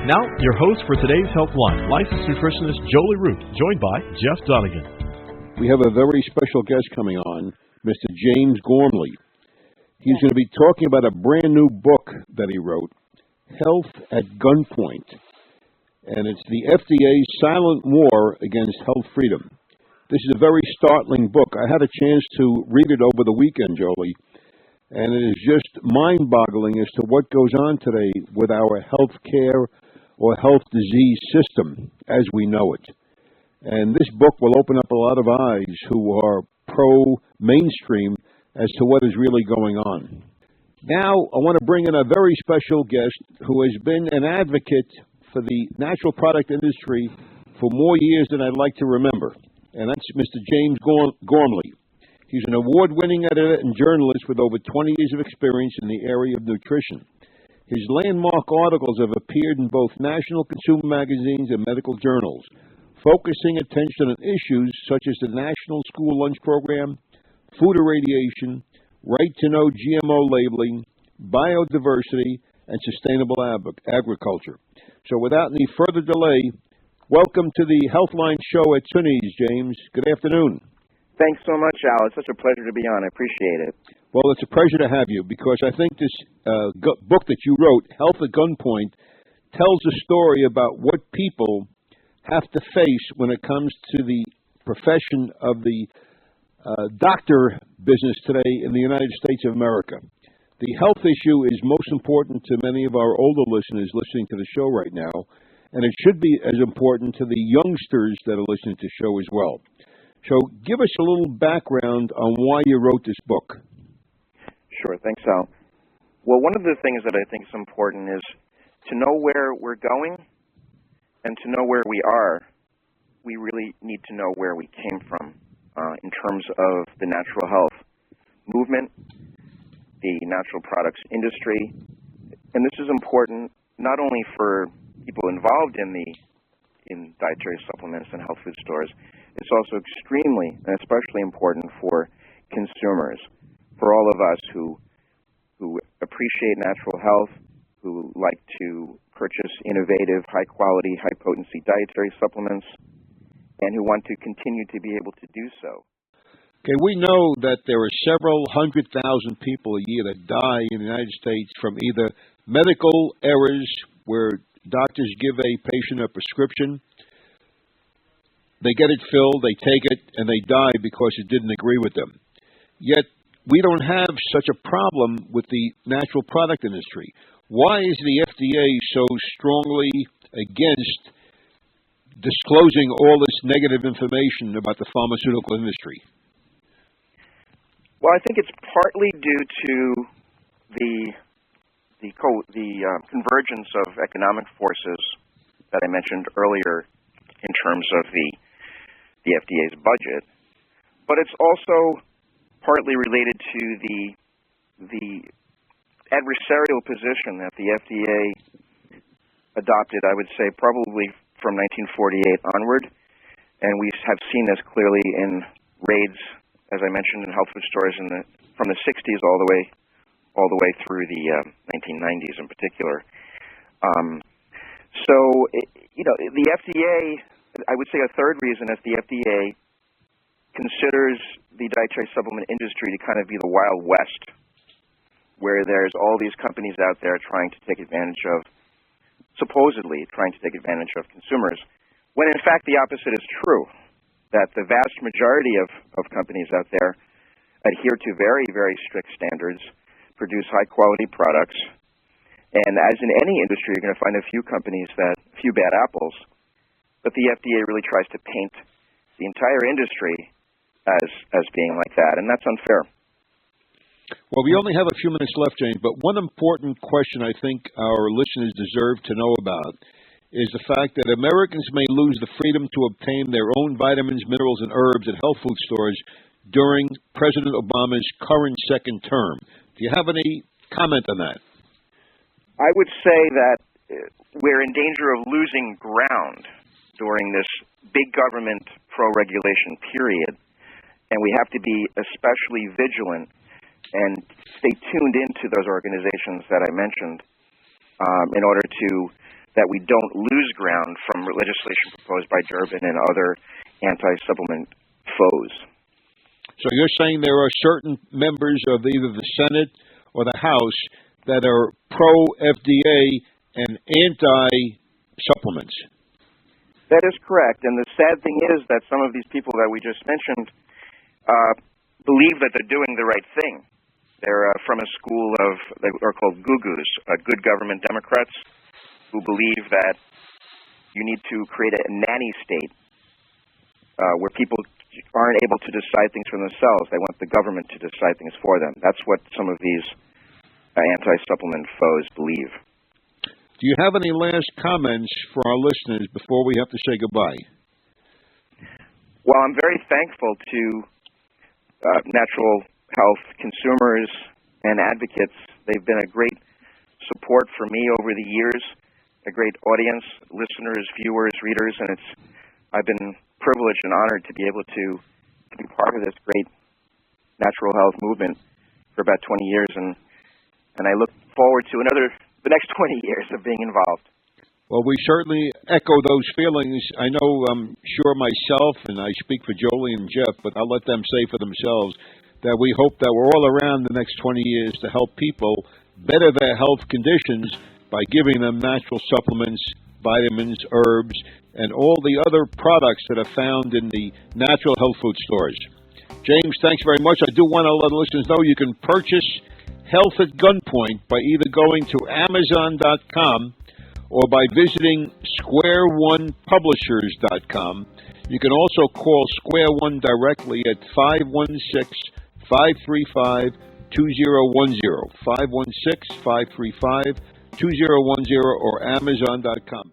Now, your host for today's Helpline, licensed nutritionist Jolie Root, joined by Jeff Donigan. We have a very special guest coming on, Mr. James Gormley. He's going to be talking about a brand new book that he wrote, Health at Gunpoint. And it's the FDA's silent war against health freedom. This is a very startling book. I had a chance to read it over the weekend, Jolie, and it is just mind-boggling as to what goes on today with our health care or health disease system as we know it. And this book will open up a lot of eyes who are pro-mainstream as to what is really going on. Now, I want to bring in a very special guest who has been an advocate for the natural product industry for more years than I'd like to remember, and that's Mr. James Gormley. He's an award-winning editor and journalist with over 20 years of experience in the area of nutrition. His landmark articles have appeared in both national consumer magazines and medical journals, focusing attention on issues such as the National School Lunch Program, food irradiation, right-to-know GMO labeling, biodiversity, and sustainable agriculture. So without any further delay, welcome to the Healthline Show at Tunie, James. Good afternoon. Thanks so much, Al. It's such a pleasure to be on. I appreciate it. Well, it's a pleasure to have you because I think this book that you wrote, Health at Gunpoint, tells a story about what people have to face when it comes to the profession of the doctor business today in the United States of America. The health issue is most important to many of our older listeners listening to the show right now, and it should be as important to the youngsters that are listening to the show as well. So give us a little background on why you wrote this book. Sure. Thanks, Al. Well, one of the things that I think is important is to know where we're going and to know where we are. We really need to know where we came from in terms of the natural health movement, the natural products industry. And this is important not only for people involved in dietary supplements and health food stores. It's also extremely and especially important for consumers, for all of us who appreciate natural health, who like to purchase innovative, high-quality, high-potency dietary supplements, and who want to continue to be able to do so. Okay, we know that there are several 100,000 people a year that die in the United States from either medical errors where doctors give a patient a prescription, they get it filled, they take it, and they die because it didn't agree with them. Yet, we don't have such a problem with the natural product industry. Why is the FDA so strongly against disclosing all this negative information about the pharmaceutical industry? Well, I think it's partly due to the convergence of economic forces that I mentioned earlier in terms of the FDA's budget, but it's also partly related to the adversarial position that the FDA adopted, I would say, probably from 1948 onward, and we have seen this clearly in raids, as I mentioned, in health food stores from the 60s all the way through the 1990s in particular. The FDA, I would say a third reason is the FDA considers the dietary supplement industry to kind of be the Wild West, where there's all these companies out there supposedly trying to take advantage of consumers, when in fact the opposite is true, that the vast majority of companies out there adhere to very, very strict standards, produce high-quality products, and as in any industry, you're going to find a few bad apples, but the FDA really tries to paint the entire industry as being like that, and that's unfair. Well, we only have a few minutes left, James, but one important question I think our listeners deserve to know about is the fact that Americans may lose the freedom to obtain their own vitamins, minerals, and herbs at health food stores during President Obama's current second term. Do you have any comment on that? I would say that we're in danger of losing ground during this big government pro-regulation period, and we have to be especially vigilant and stay tuned into those organizations that I mentioned in order to that we don't lose ground from legislation proposed by Durbin and other anti-supplement foes. So you're saying there are certain members of either the Senate or the House that are pro-FDA and anti-supplements? That is correct. And the sad thing is that some of these people that we just mentioned believe that they're doing the right thing. They're from a school of, they are called GUGUs, good government Democrats, who believe that you need to create a nanny state where people aren't able to decide things for themselves. They want the government to decide things for them. That's what some of these anti-supplement foes believe. Do you have any last comments for our listeners before we have to say goodbye? Well, I'm very thankful to natural health consumers and advocates. They've been a great support for me over the years, a great audience, listeners, viewers, readers, and I've been privileged and honored to be able to be part of this great natural health movement for about 20 years, and I look forward to the next 20 years of being involved. Well, we certainly echo those feelings. I know, I'm sure myself, and I speak for Jolie and Jeff, but I'll let them say for themselves that we hope that we're all around the next 20 years to help people better their health conditions by giving them natural supplements, vitamins, herbs, and all the other products that are found in the natural health food stores. James, thanks very much. I do want to let listeners know you can purchase Health at Gunpoint by either going to Amazon.com or by visiting SquareOnePublishers.com. You can also call Square One directly at 516-535-2010, 516-535-2010, or Amazon.com.